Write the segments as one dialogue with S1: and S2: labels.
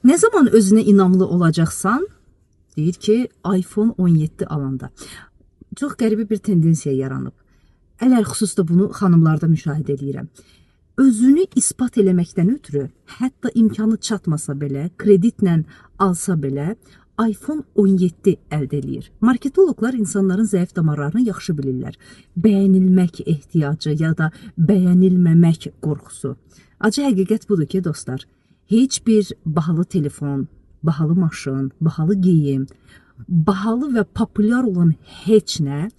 S1: Ne zaman özünə inamlı olacaqsan? Deyir ki, iPhone 17 alanda. Çox qəribə bir tendensiya yaranıb. Ələlxüsus da bunu xanımlarda müşahidə edirəm. Özünü ispat eləməkdən ötürü, hətta imkanı çatmasa belə, kreditlə alsa belə, iPhone 17 əldə edir. Marketoloqlar insanların zəif damarlarını yaxşı bilirlər. Bəyənilmək ehtiyacı ya da bəyənilməmək qorxusu. Acı həqiqət budur ki, dostlar, heç bir bahalı telefon, bahalı maşın, bahalı geyim, bahalı və populyar olan heç nə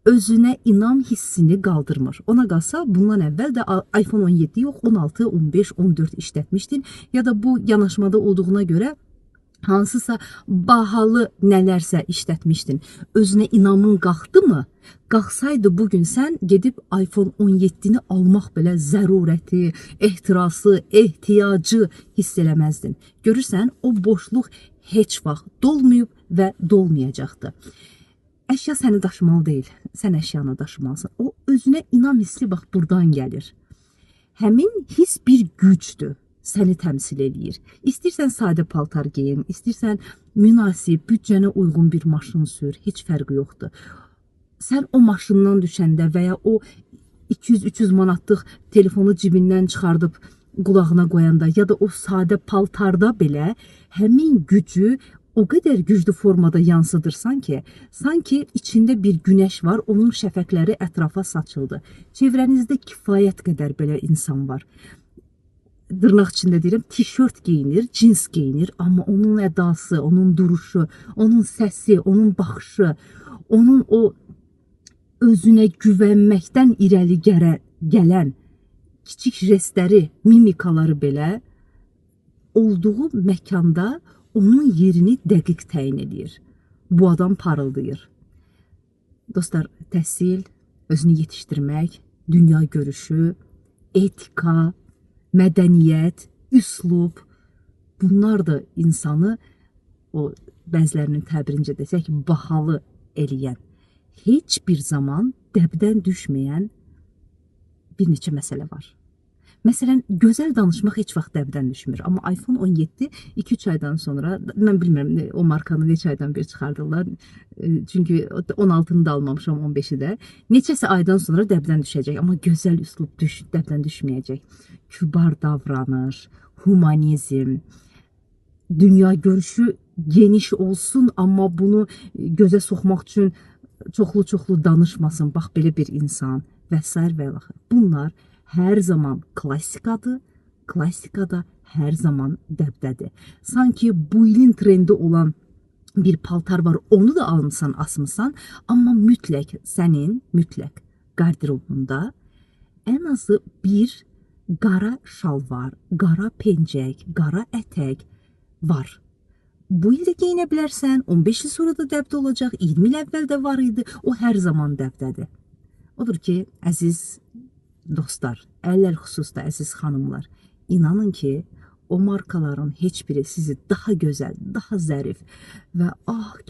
S1: özünə inam hissini qaldırmır. Ona qalsa bundan əvvəl də iPhone 17 yox, 16, 15, 14 işlətmişdin ya da bu yanaşmada olduğuna görə hansısa bahalı nələrsə işlətmişdin. Özünə inamın qalxdı mı? Qalxsaydı bugün sən gedib iPhone 17-ni almaq belə zərurəti, ehtirası, ehtiyacı hiss eləməzdin. Görürsən, o boşluq heç vaxt dolmayıb və dolmayacaqdı. Əşya səni daşımalı deyil, sən əşyanı daşımalısın. O özünə inam hissi bax buradan gəlir. Həmin hiss bir gücdür, səni təmsil eləyir. İstəyirsən sadə paltar geyin, istəyirsən münasib, büdcənə uyğun bir maşın sür, heç fərqi yoxdur. Sən o maşından düşəndə və ya o 200-300 manatlıq telefonu cibindən çıxardıb qulağına qoyanda ya da o sadə paltarda belə həmin gücü o qədər güclü formada yansıdırsan ki, sanki içində bir günəş var, onun şəfəqləri ətrafa saçıldı. Çevrənizdə kifayət qədər belə insan var. Dırnaq içində deyirəm, tişört geyinir, cins geyinir, amma onun ədası, onun duruşu, onun səsi, onun baxışı, onun o özünə güvənməkdən irəli gələn kiçik jestləri, mimikaları belə olduğu məkanda onun yerini dəqiq təyin edir. Bu adam parıldayır. Dostlar, təhsil, özünü yetişdirmək, dünya görüşü, etika, mədəniyyət, üslub, bunlar da insanı o bəzilərinin təbirincə desək bahalı eləyən, heç bir zaman dəbdən düşməyən bir neçə məsələ var. Məsələn, gözəl danışmaq heç vaxt dəbdən düşmür. Amma iPhone 17 2-3 aydan sonra, mən bilmirəm o markanı neçə aydan bir çıxardırlar. Çünki 16-nı da almamışam, 15-i də. Neçəsə aydan sonra dəbdən düşəcək. Amma gözəl üslub dəbdən düşməyəcək. Kübar davranış, humanizm, dünya görüşü geniş olsun, amma bunu gözə soxmaq üçün çoxlu danışmasın. Bax, belə bir insan və s. və ilaxır. Bunlar hər zaman klassikadır, klassikada hər zaman dəbdədir. Sanki bu ilin trendi olan bir paltar var, onu da almışsan, asmışsan, amma mütləq sənin, mütləq qarderobunda ən azı bir qara şalvar, qara pencək, qara ətək var. Bu il də geyinə bilərsən, 15 il sonra da dəbdə olacaq, 20 il əvvəl də var idi, o hər zaman dəbdədir. Odur ki, əziz dostlar, ələlxüsusda əziz xanımlar, inanın ki, o markaların heç biri sizi daha gözəl, daha zərif və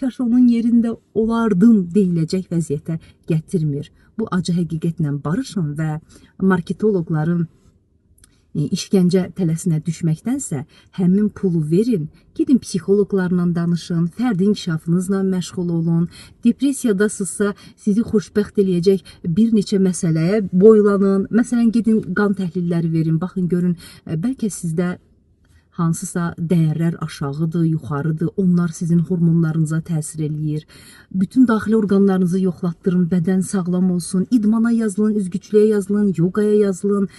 S1: kaş onun yerində olardım deyiləcək vəziyyətə gətirmir. Bu acı həqiqətlə barışın və marketoloqların işgəncə tələsinə düşməkdənsə həmin pulu verin, gidin psixoloqlarla danışın, fərdi inkişafınızla məşğul olun, depressiyadasınızsa sizi xoşbəxt eləyəcək bir neçə məsələyə boylanın, məsələn, gidin qan təhlilləri verin, baxın, görün, bəlkə sizdə hansısa dəyərlər aşağıdır, yuxarıdır, onlar sizin hormonlarınıza təsir eləyir. Bütün daxili orqanlarınızı yoxlatdırın, bədən sağlam olsun, idmana yazılın, üzgüçlüyə yazılın, yoqaya yazılın,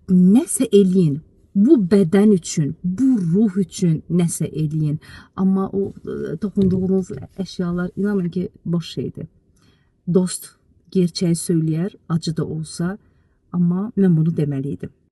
S1: nəsə eləyin, bu bədən üçün, bu ruh üçün nəsə eləyin. Amma o toxunduğunuz əşyalar, inanın ki, boş şeydir. Dost gerçəyi söyləyər, acı da olsa, amma mən bunu deməliydim.